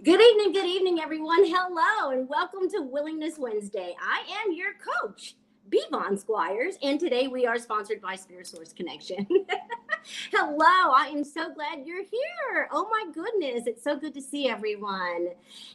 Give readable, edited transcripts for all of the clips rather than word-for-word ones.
Good evening, everyone. Hello, and welcome to Willingness Wednesday. I am your coach, BVon Squires, and today we are sponsored by Spirit Source Connection. Hello, I am so glad you're here. Oh my goodness, it's so good to see everyone.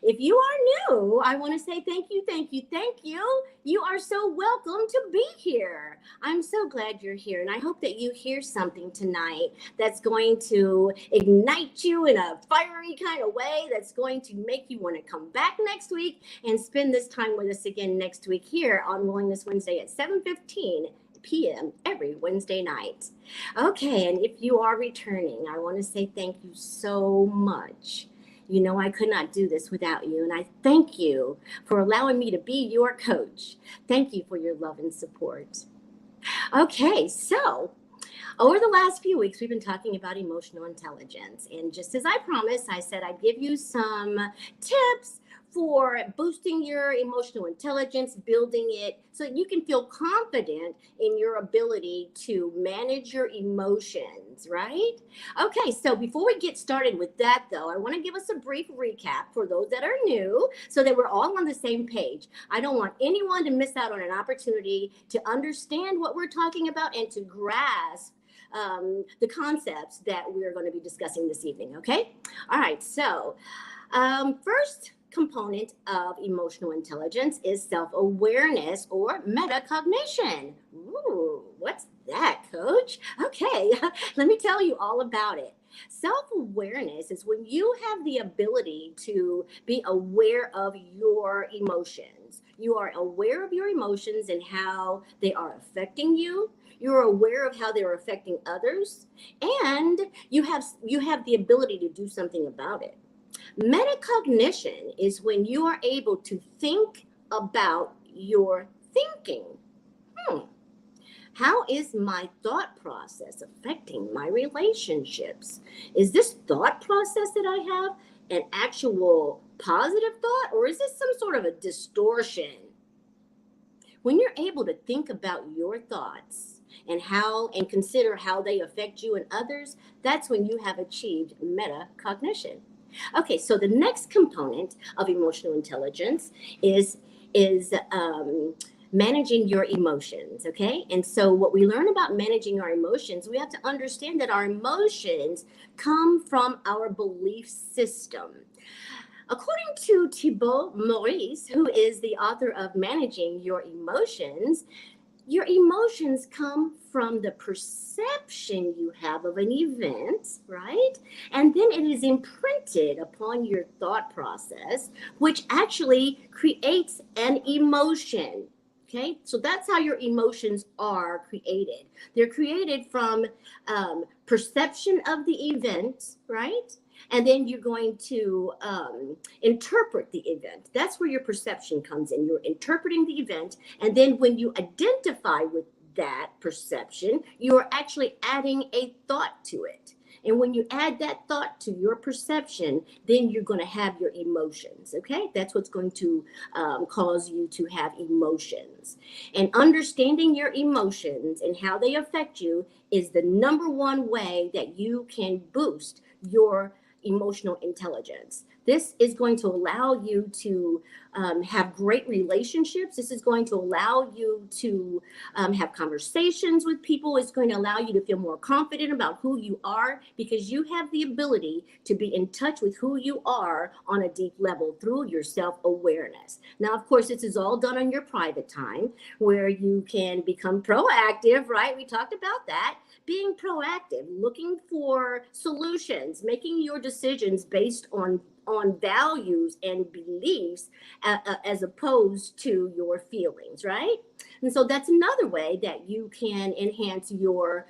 If you are new, I want to say thank you, thank you, thank you. You are so welcome to be here. I'm so glad you're here, and I hope that you hear something tonight that's going to ignite you in a fiery kind of way, that's going to make you want to come back next week and spend this time with us again next week here on Willingness Wednesday at 7:15 p.m. every Wednesday night. Okay, and if you are returning, I want to say thank you so much. You know, I could not do this without you, and I thank you for allowing me to be your coach. Thank you for your love and support. Okay, so over the last few weeks, we've been talking about emotional intelligence. And just as I promised, I said I'd give you some tips for boosting your emotional intelligence, building it so that you can feel confident in your ability to manage your emotions, right? Okay, so before we get started with that, though, I want to give us a brief recap for those that are new so that we're all on the same page. I don't want anyone to miss out on an opportunity to understand what we're talking about and to grasp the concepts that we're going to be discussing this evening, okay? All right, so first component of emotional intelligence is self-awareness or metacognition. Ooh, what's that, coach? Okay, let me tell you all about it. Self-awareness is when you have the ability to be aware of your emotions. You are aware of your emotions and how they are affecting you. You're aware of how they're affecting others, and you have the ability to do something about it. Metacognition is when you are able to think about your thinking. How is my thought process affecting my relationships? Is this thought process that I have an actual positive thought, or is this some sort of a distortion? When you're able to think about your thoughts and consider how they affect you and others, that's when you have achieved metacognition. Okay, so the next component of emotional intelligence is managing your emotions. Okay, and so what we learn about managing our emotions, we have to understand that our emotions come from our belief system. According to Thibaut Maurice, who is the author of Managing Your emotions come from the perception you have of an event, right? And then it is imprinted upon your thought process, which actually creates an emotion. Okay, so that's how your emotions are created. They're created from perception of the event, right? And then you're going to interpret the event. That's where your perception comes in. You're interpreting the event. And then when you identify with that perception, you're actually adding a thought to it. And when you add that thought to your perception, then you're going to have your emotions, okay? That's what's going to cause you to have emotions. And understanding your emotions and how they affect you is the number one way that you can boost your emotional intelligence. This is going to allow you to have great relationships. This is going to allow you to have conversations with people. It's going to allow you to feel more confident about who you are because you have the ability to be in touch with who you are on a deep level through your self-awareness. Now, of course, this is all done on your private time where you can become proactive, right? We talked about that. Being proactive, looking for solutions, making your decisions based on values and beliefs as opposed to your feelings, right? And so that's another way that you can enhance your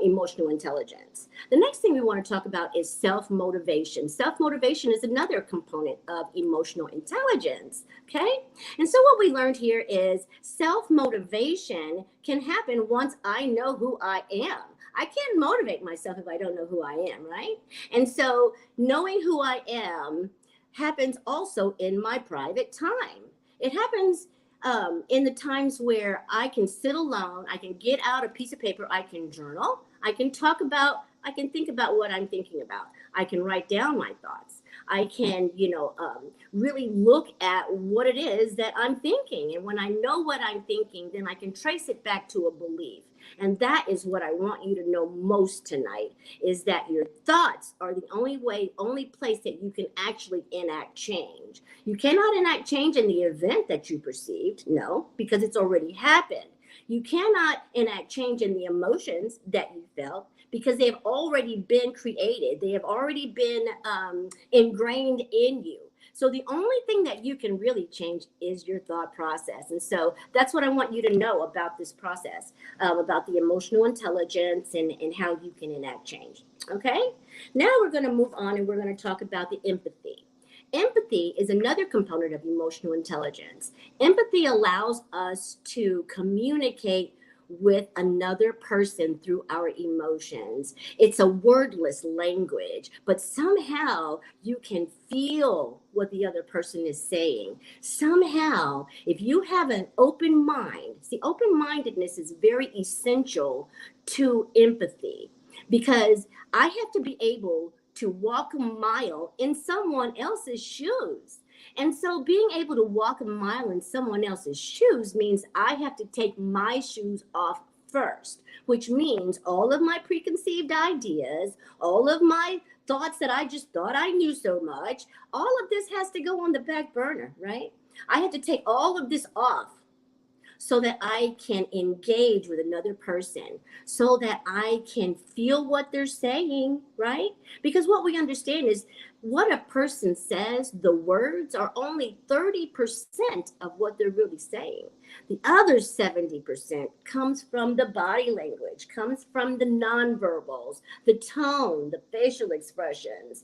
emotional intelligence. The next thing we want to talk about is self-motivation. Self-motivation is another component of emotional intelligence, okay? And so what we learned here is self-motivation can happen once I know who I am. I can't motivate myself if I don't know who I am, right? And so knowing who I am happens also in my private time. It happens in the times where I can sit alone, I can get out a piece of paper, I can journal, I can think about what I'm thinking about. I can write down my thoughts. I can, really look at what it is that I'm thinking. And when I know what I'm thinking, then I can trace it back to a belief. And that is what I want you to know most tonight, is that your thoughts are the only place that you can actually enact change. You cannot enact change in the event that you perceived, no, because it's already happened. You cannot enact change in the emotions that you felt, because they've already been created. They have already been ingrained in you. So the only thing that you can really change is your thought process. And so that's what I want you to know about this process, about the emotional intelligence and how you can enact change. Okay? Now we're going to move on and we're going to talk about the empathy. Empathy is another component of emotional intelligence. Empathy allows us to communicate with another person through our emotions. It's a wordless language, but somehow you can feel what the other person is saying. Somehow, if you have an open mind, see, open-mindedness is very essential to empathy, because I have to be able to walk a mile in someone else's shoes. And so being able to walk a mile in someone else's shoes means I have to take my shoes off first, which means all of my preconceived ideas, all of my thoughts that I just thought I knew so much, all of this has to go on the back burner, right? I have to take all of this off so that I can engage with another person, so that I can feel what they're saying, right? Because what we understand is what a person says, the words are only 30% of what they're really saying. The other 70% comes from the body language, comes from the nonverbals, the tone, the facial expressions.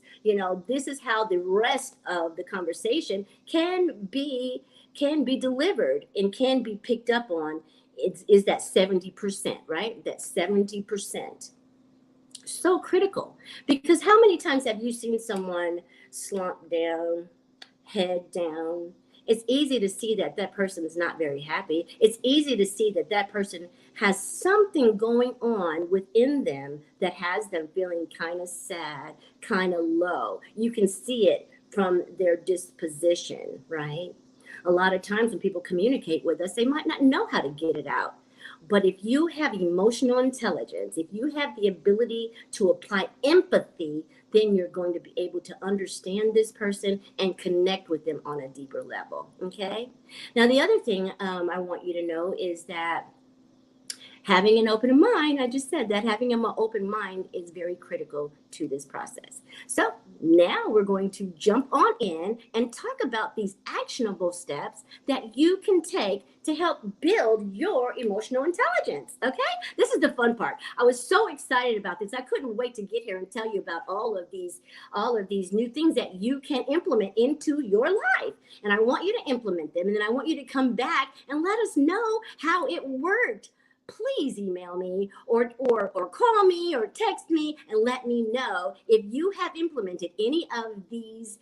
This is how the rest of the conversation can be delivered and can be picked up on. Is that 70%, right? That 70%. So critical, because how many times have you seen someone slump down, head down? It's easy to see that that person is not very happy. It's easy to see that that person has something going on within them that has them feeling kind of sad, kind of low. You can see it from their disposition, right? A lot of times when people communicate with us, they might not know how to get it out. But if you have emotional intelligence, if you have the ability to apply empathy, then you're going to be able to understand this person and connect with them on a deeper level. Okay? Now, the other thing I want you to know is that having an open mind, I just said that having an open mind is very critical to this process. So now we're going to jump on in and talk about these actionable steps that you can take to help build your emotional intelligence. Okay? This is the fun part. I was so excited about this. I couldn't wait to get here and tell you about all of these new things that you can implement into your life. And I want you to implement them, and then I want you to come back and let us know how it worked. Please email me or call me or text me and let me know if you have implemented any of these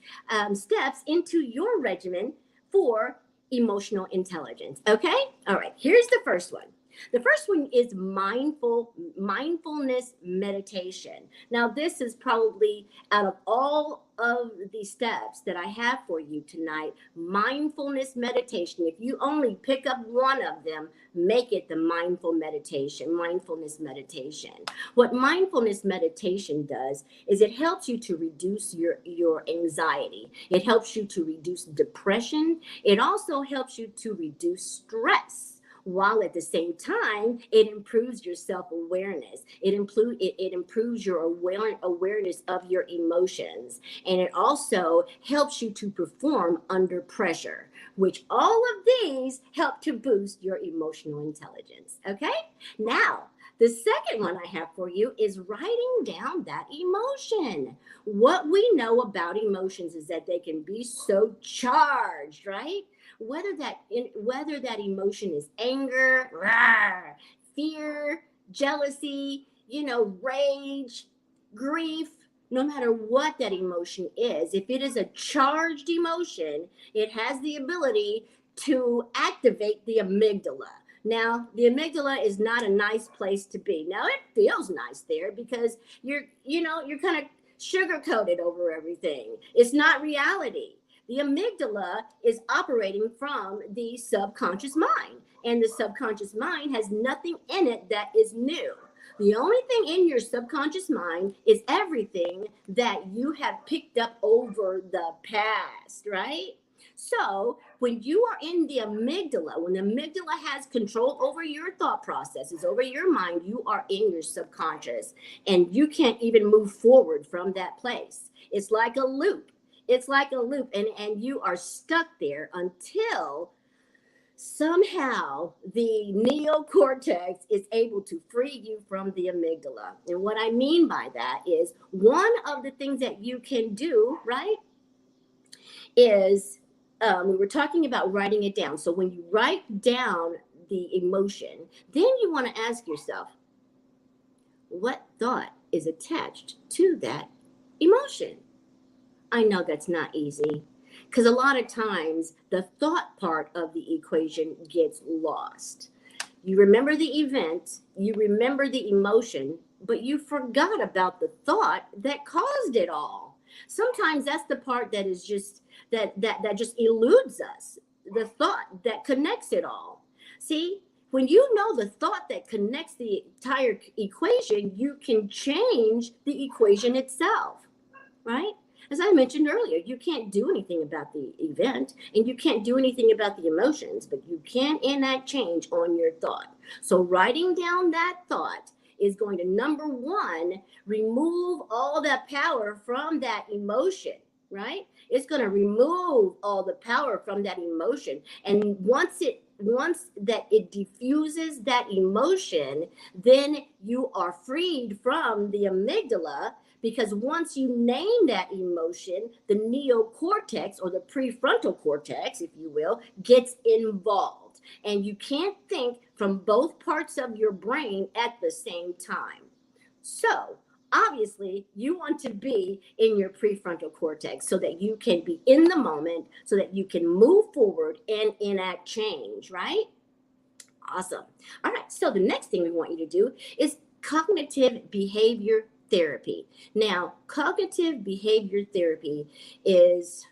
steps into your regimen for emotional intelligence. Okay? All right. Here's the first one. The first one is mindfulness meditation. Now, this is probably, out of all of the steps that I have for you tonight, mindfulness meditation. If you only pick up one of them, make it the mindfulness meditation. What mindfulness meditation does is it helps you to reduce your anxiety. It helps you to reduce depression. It also helps you to reduce stress, while at the same time, it improves your self-awareness. It improves your awareness of your emotions. And it also helps you to perform under pressure, which all of these help to boost your emotional intelligence. Okay? Now, the second one I have for you is writing down that emotion. What we know about emotions is that they can be so charged, right? Whether that emotion is anger, fear, jealousy, rage, grief, no matter what that emotion is, if it is a charged emotion, it has the ability to activate the amygdala. Now, the amygdala is not a nice place to be. Now, it feels nice there because you're kind of sugar-coated over everything. It's not reality. The amygdala is operating from the subconscious mind, and the subconscious mind has nothing in it that is new. The only thing in your subconscious mind is everything that you have picked up over the past, right? So when you are in the amygdala, when the amygdala has control over your thought processes, over your mind, you are in your subconscious, and you can't even move forward from that place. It's like a loop. It's like a loop, and you are stuck there until somehow the neocortex is able to free you from the amygdala. And what I mean by that is one of the things that you can do, right, is we were talking about writing it down. So when you write down the emotion, then you want to ask yourself, what thought is attached to that emotion? I know that's not easy, because a lot of times the thought part of the equation gets lost. You remember the event, you remember the emotion, but you forgot about the thought that caused it all. Sometimes that's the part that is just that just eludes us, the thought that connects it all. See, when you know the thought that connects the entire equation, you can change the equation itself, right? As I mentioned earlier, you can't do anything about the event, and you can't do anything about the emotions, but you can enact change on your thought. So writing down that thought is going to, number one, remove all that power from that emotion, right? It's going to remove all the power from that emotion. And once that it diffuses that emotion, then you are freed from the amygdala. Because once you name that emotion, the neocortex, or the prefrontal cortex, if you will, gets involved. And you can't think from both parts of your brain at the same time. So obviously, you want to be in your prefrontal cortex so that you can be in the moment, so that you can move forward and enact change, right? Awesome. All right. So the next thing we want you to do is cognitive behavior therapy. Now, cognitive behavior therapy is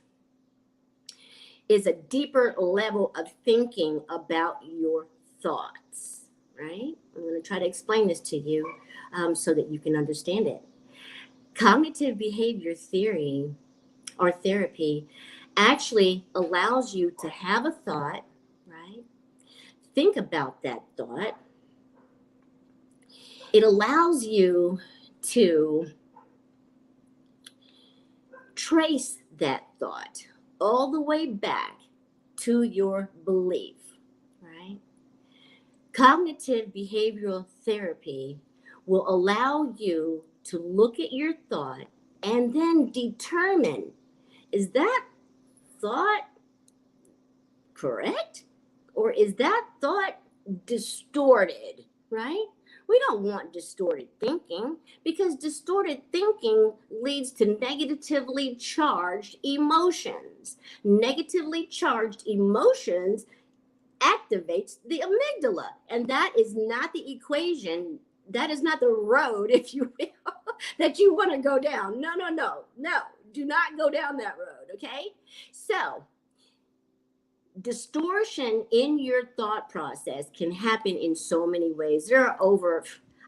a deeper level of thinking about your thoughts, right? I'm going to try to explain this to you so that you can understand it. Cognitive behavior theory or therapy actually allows you to have a thought, right? Think about that thought. It allows you to trace that thought all the way back to your belief, right? Cognitive behavioral therapy will allow you to look at your thought and then determine, is that thought correct? Or is that thought distorted, right? We don't want distorted thinking, because distorted thinking leads to negatively charged emotions. Negatively charged emotions activates the amygdala, and that is not the equation. That is not the road, if you will, that you want to go down. No. Do not go down that road, okay? So distortion in your thought process can happen in so many ways. There are over,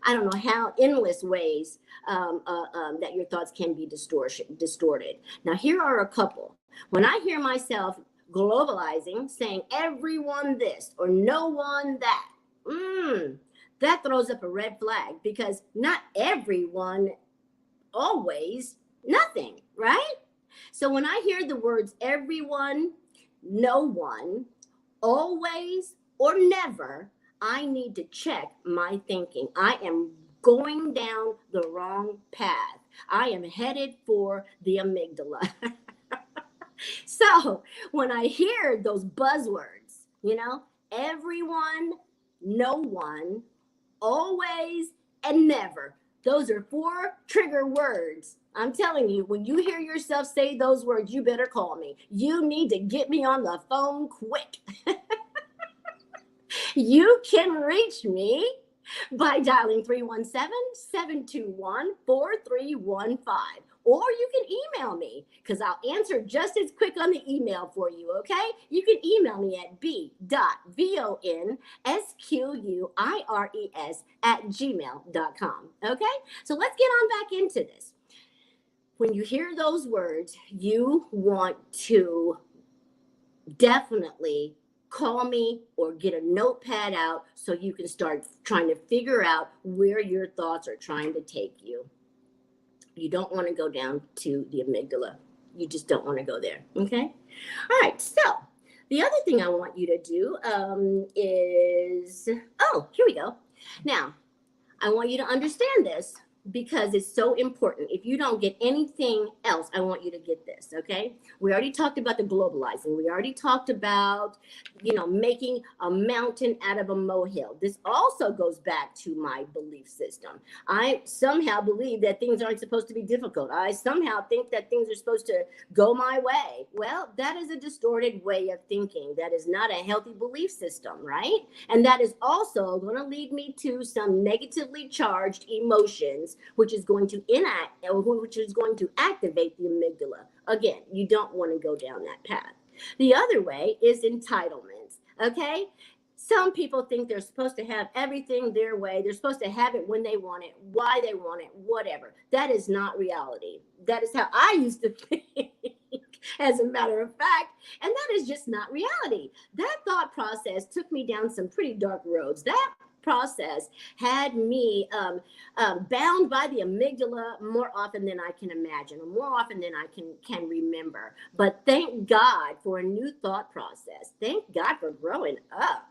I don't know how, endless ways that your thoughts can be distorted. Now, here are a couple. When I hear myself globalizing, saying everyone this or no one that, that throws up a red flag, because not everyone always nothing, right? So when I hear the words everyone, no one, always, or never, I need to check my thinking. I am going down the wrong path. I am headed for the amygdala. So when I hear those buzzwords, everyone, no one, always, and never, those are 4 trigger words. I'm telling you, when you hear yourself say those words, you better call me. You need to get me on the phone quick. You can reach me by dialing 317-721-4315. or you can email me because I'll answer just as quick on the email for you, okay? You can email me at b.vonsquires@gmail.com, okay? So let's get on back into this. When you hear those words, you want to definitely call me or get a notepad out so you can start trying to figure out where your thoughts are trying to take you. You don't want to go down to the amygdala. You just don't want to go there, okay? All right, so the other thing I want you to do is, here we go. Now, I want you to understand this because it's so important. If you don't get anything else, I want you to get this, okay? We already talked about the globalizing. We already talked about, making a mountain out of a molehill. This also goes back to my belief system. I somehow believe that things aren't supposed to be difficult. I somehow think that things are supposed to go my way. Well, that is a distorted way of thinking. That is not a healthy belief system, right? And that is also going to lead me to some negatively charged emotions, which is going to activate the amygdala. Again, you don't want to go down that path. The other way is entitlements, okay? Some people think they're supposed to have everything their way. They're supposed to have it when they want it, why they want it, whatever. That is not reality. That is how I used to think, as a matter of fact, and that is just not reality. That thought process took me down some pretty dark roads. That process had me bound by the amygdala more often than I can imagine, or more often than I can remember. But thank God for a new thought process. Thank God for growing up,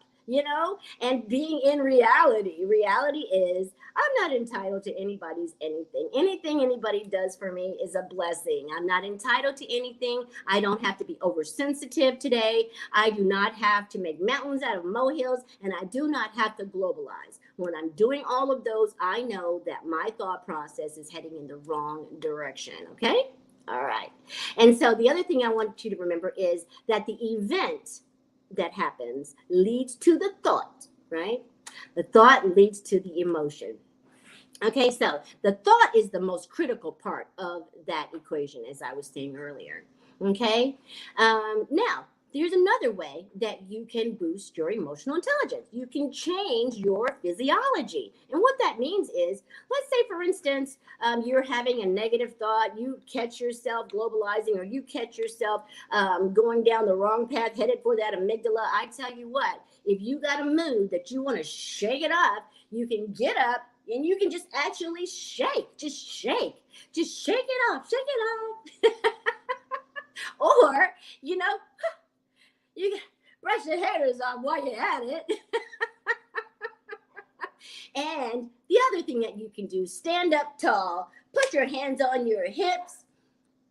and being in reality. Reality is I'm not entitled to anybody's anything. Anything anybody does for me is a blessing. I'm not entitled to anything. I don't have to be oversensitive today. I do not have to make mountains out of molehills, and I do not have to globalize. When I'm doing all of those, I know that my thought process is heading in the wrong direction, okay? All right. And so the other thing I want you to remember is that the event that happens leads to the thought, right? The thought leads to the emotion. Okay, so the thought is the most critical part of that equation, as I was saying earlier. Okay, now there's another way that you can boost your emotional intelligence. You can change your physiology. And what that means is, let's say, for instance, you're having a negative thought, you catch yourself globalizing, or you catch yourself going down the wrong path, headed for that amygdala. I tell you what, if you got a mood that you want to shake it up, you can get up and you can just actually shake. Just shake it off, or, you brush your haters off while you're at it. And the other thing that you can do, stand up tall, put your hands on your hips,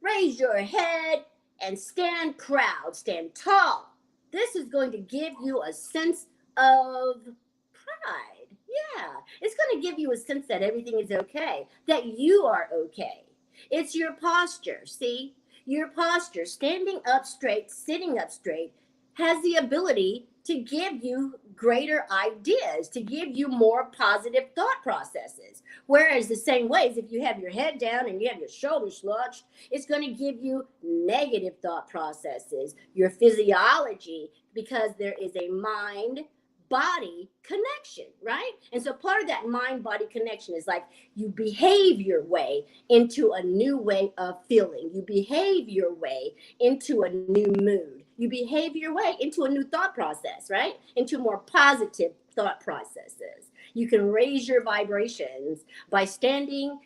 raise your head, and stand proud, stand tall. This is going to give you a sense of pride. Yeah, it's going to give you a sense that everything is okay, that you are okay. It's your posture, see? Your posture, standing up straight, sitting up straight, has the ability to give you greater ideas, to give you more positive thought processes. Whereas the same ways, if you have your head down and you have your shoulders slouched, it's going to give you negative thought processes, your physiology, because there is a mind-body connection, right? And so part of that mind-body connection is like you behave your way into a new way of feeling. You behave your way into a new mood. You behave your way into a new thought process, right? Into more positive thought processes. You can raise your vibrations by standing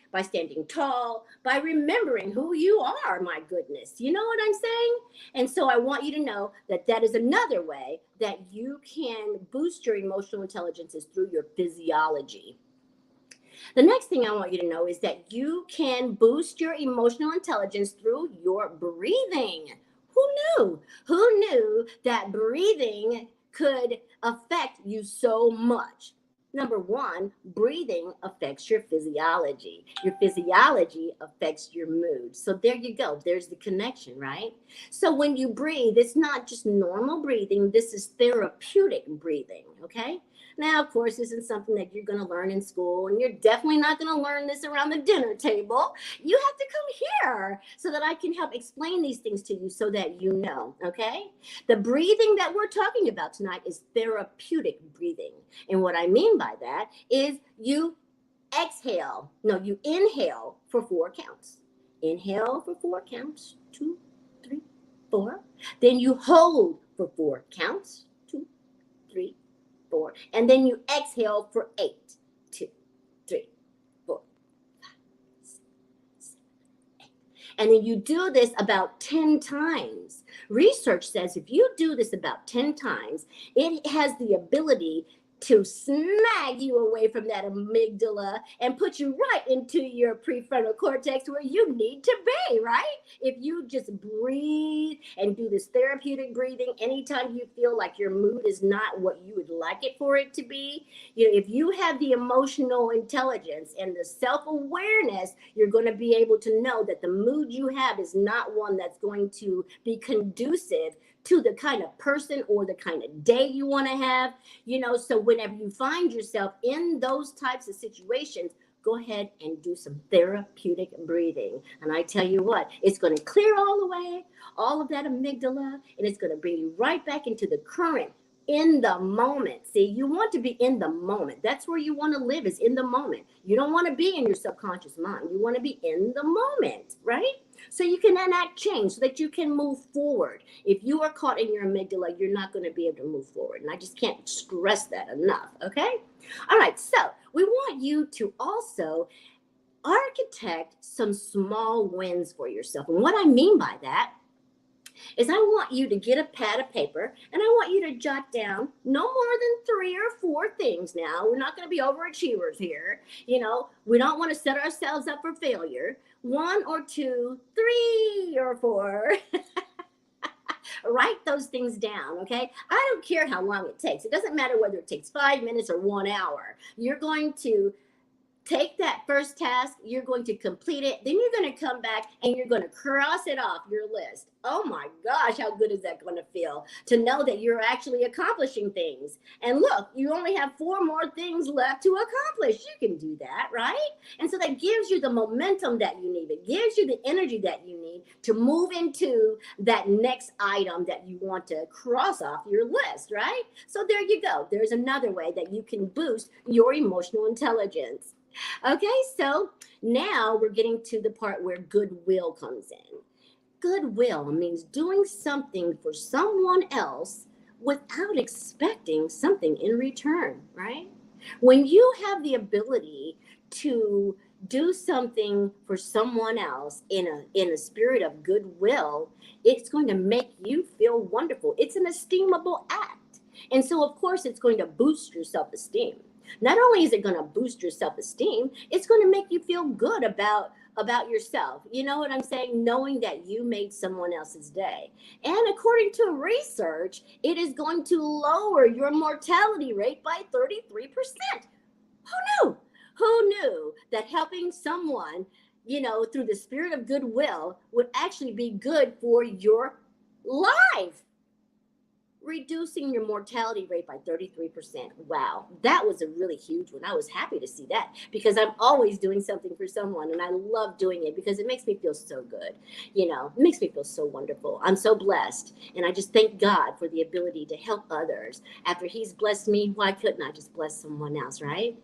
tall, by remembering who you are, my goodness. You know what I'm saying? And so I want you to know that that is another way that you can boost your emotional intelligence is through your physiology. The next thing I want you to know is that you can boost your emotional intelligence through your breathing. Who knew? Who knew that breathing could affect you so much? Number one, breathing affects your physiology. Your physiology affects your mood. So there you go. There's the connection, right? So when you breathe, it's not just normal breathing. This is therapeutic breathing, okay? Now, of course, this is something that you're going to learn in school, and you're definitely not going to learn this around the dinner table. You have to come here so that I can help explain these things to you so that you know, okay? The breathing that we're talking about tonight is therapeutic breathing. And what I mean by that is you inhale for 4 counts. Inhale for 4 counts. 2, 3, 4. Then you hold for 4 counts. 2, 3, 4. And then you exhale for 8. 2, 3, 4, 5, 6, 7, 8. And then you do this about 10 times. Research says if you do this about 10 times, it has the ability to snag you away from that amygdala and put you right into your prefrontal cortex where you need to be, right? If you just breathe and do this therapeutic breathing anytime you feel like your mood is not what you would like it for it to be, if you have the emotional intelligence and the self-awareness, you're going to be able to know that the mood you have is not one that's going to be conducive to the kind of person or the kind of day you want to have, so whenever you find yourself in those types of situations, go ahead and do some therapeutic breathing. And I tell you what, it's going to clear all of that amygdala, and it's going to bring you right back into the current, in the moment. See, you want to be in the moment. That's where you want to live, is in the moment. You don't want to be in your subconscious mind. You want to be in the moment, right? So you can enact change so that you can move forward. If you are caught in your amygdala, you're not going to be able to move forward. And I just can't stress that enough, okay? All right, so we want you to also architect some small wins for yourself. And what I mean by that is I want you to get a pad of paper, and I want you to jot down no more than 3 or 4 things now. We're not going to be overachievers here. We don't want to set ourselves up for failure. 1 or 2, 3 or 4. Write those things down, okay? I don't care how long it takes. It doesn't matter whether it takes 5 minutes or 1 hour. You're going to take that first task, you're going to complete it, then you're going to come back and you're going to cross it off your list. Oh my gosh, how good is that going to feel to know that you're actually accomplishing things? And look, you only have 4 more things left to accomplish. You can do that, right? And so that gives you the momentum that you need. It gives you the energy that you need to move into that next item that you want to cross off your list, right? So there you go. There's another way that you can boost your emotional intelligence. Okay, so now we're getting to the part where goodwill comes in. Goodwill means doing something for someone else without expecting something in return, right? When you have the ability to do something for someone else in a spirit of goodwill, it's going to make you feel wonderful. It's an esteemable act. And so, of course, it's going to boost your self-esteem. Not only is it going to boost your self-esteem, it's going to make you feel good about yourself. You know what I'm saying? Knowing that you made someone else's day. And according to research, it is going to lower your mortality rate by 33%. Who knew? Who knew that helping someone, through the spirit of goodwill would actually be good for your life? Reducing your mortality rate by 33%. Wow, that was a really huge one. I was happy to see that because I'm always doing something for someone, and I love doing it because it makes me feel so good. It makes me feel so wonderful. I'm so blessed, and I just thank God for the ability to help others. After He's blessed me, why couldn't I just bless someone else, right?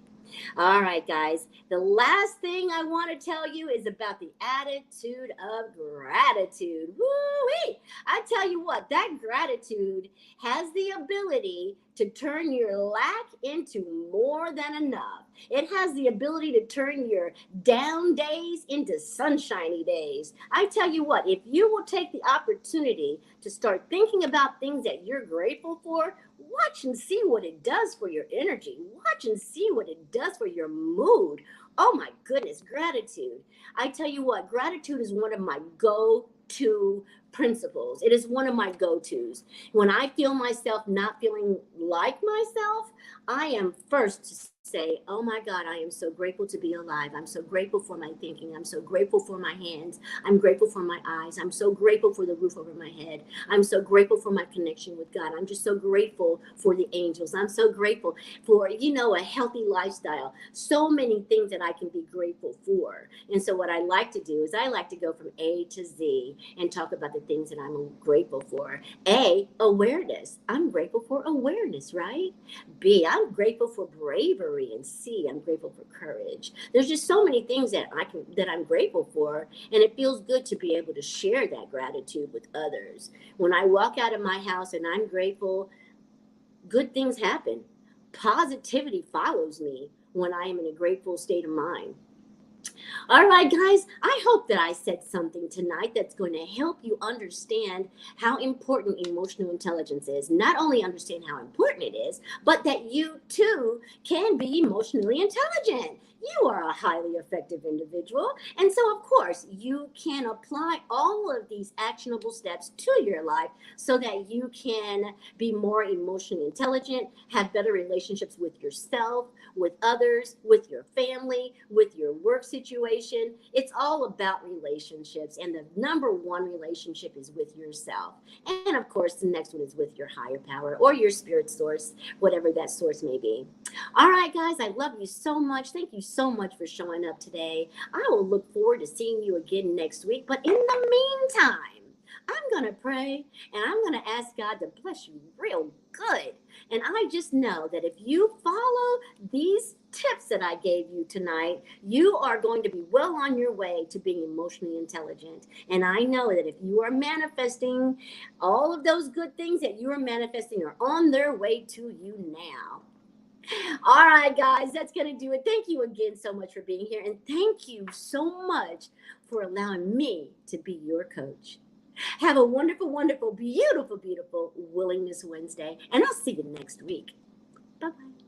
All right, guys. The last thing I want to tell you is about the attitude of gratitude. Woo-wee! I tell you what, that gratitude has the ability to turn your lack into more than enough. It has the ability to turn your down days into sunshiny days. I tell you what, if you will take the opportunity to start thinking about things that you're grateful for, watch and see what it does for your energy. Watch and see what it does for your mood. Oh my goodness, gratitude. I tell you what, gratitude is one of my go-to principles. It is one of my go-tos. When I feel myself not feeling like myself, I am first to say, oh my God, I am so grateful to be alive. I'm so grateful for my thinking. I'm so grateful for my hands. I'm grateful for my eyes. I'm so grateful for the roof over my head. I'm so grateful for my connection with God. I'm just so grateful for the angels. I'm so grateful for, a healthy lifestyle. So many things that I can be grateful for. And so what I like to do is I like to go from A to Z and talk about the things that I'm grateful for. A, awareness. I'm grateful for awareness, right? B, I'm grateful for bravery. And C, I'm grateful for courage. There's just so many things that I'm grateful for, and it feels good to be able to share that gratitude with others. When I walk out of my house and I'm grateful, good things happen. Positivity follows me when I am in a grateful state of mind. All right, guys, I hope that I said something tonight that's going to help you understand how important emotional intelligence is. Not only understand how important it is, but that you too can be emotionally intelligent. You are a highly effective individual. And so, of course, you can apply all of these actionable steps to your life so that you can be more emotionally intelligent, have better relationships with yourself, with others, with your family, with your work situation. It's all about relationships. And the number one relationship is with yourself. And of course, the next one is with your higher power or your spirit source, whatever that source may be. All right, guys, I love you so much. Thank you so much for showing up today. I will look forward to seeing you again next week. But in the meantime, I'm going to pray and I'm going to ask God to bless you real good. And I just know that if you follow these tips that I gave you tonight, you are going to be well on your way to being emotionally intelligent. And I know that if you are manifesting, all of those good things that you are manifesting are on their way to you now. All right, guys, that's going to do it. Thank you again so much for being here. And thank you so much for allowing me to be your coach. Have a wonderful, wonderful, beautiful, beautiful Willingness Wednesday. And I'll see you next week. Bye-bye.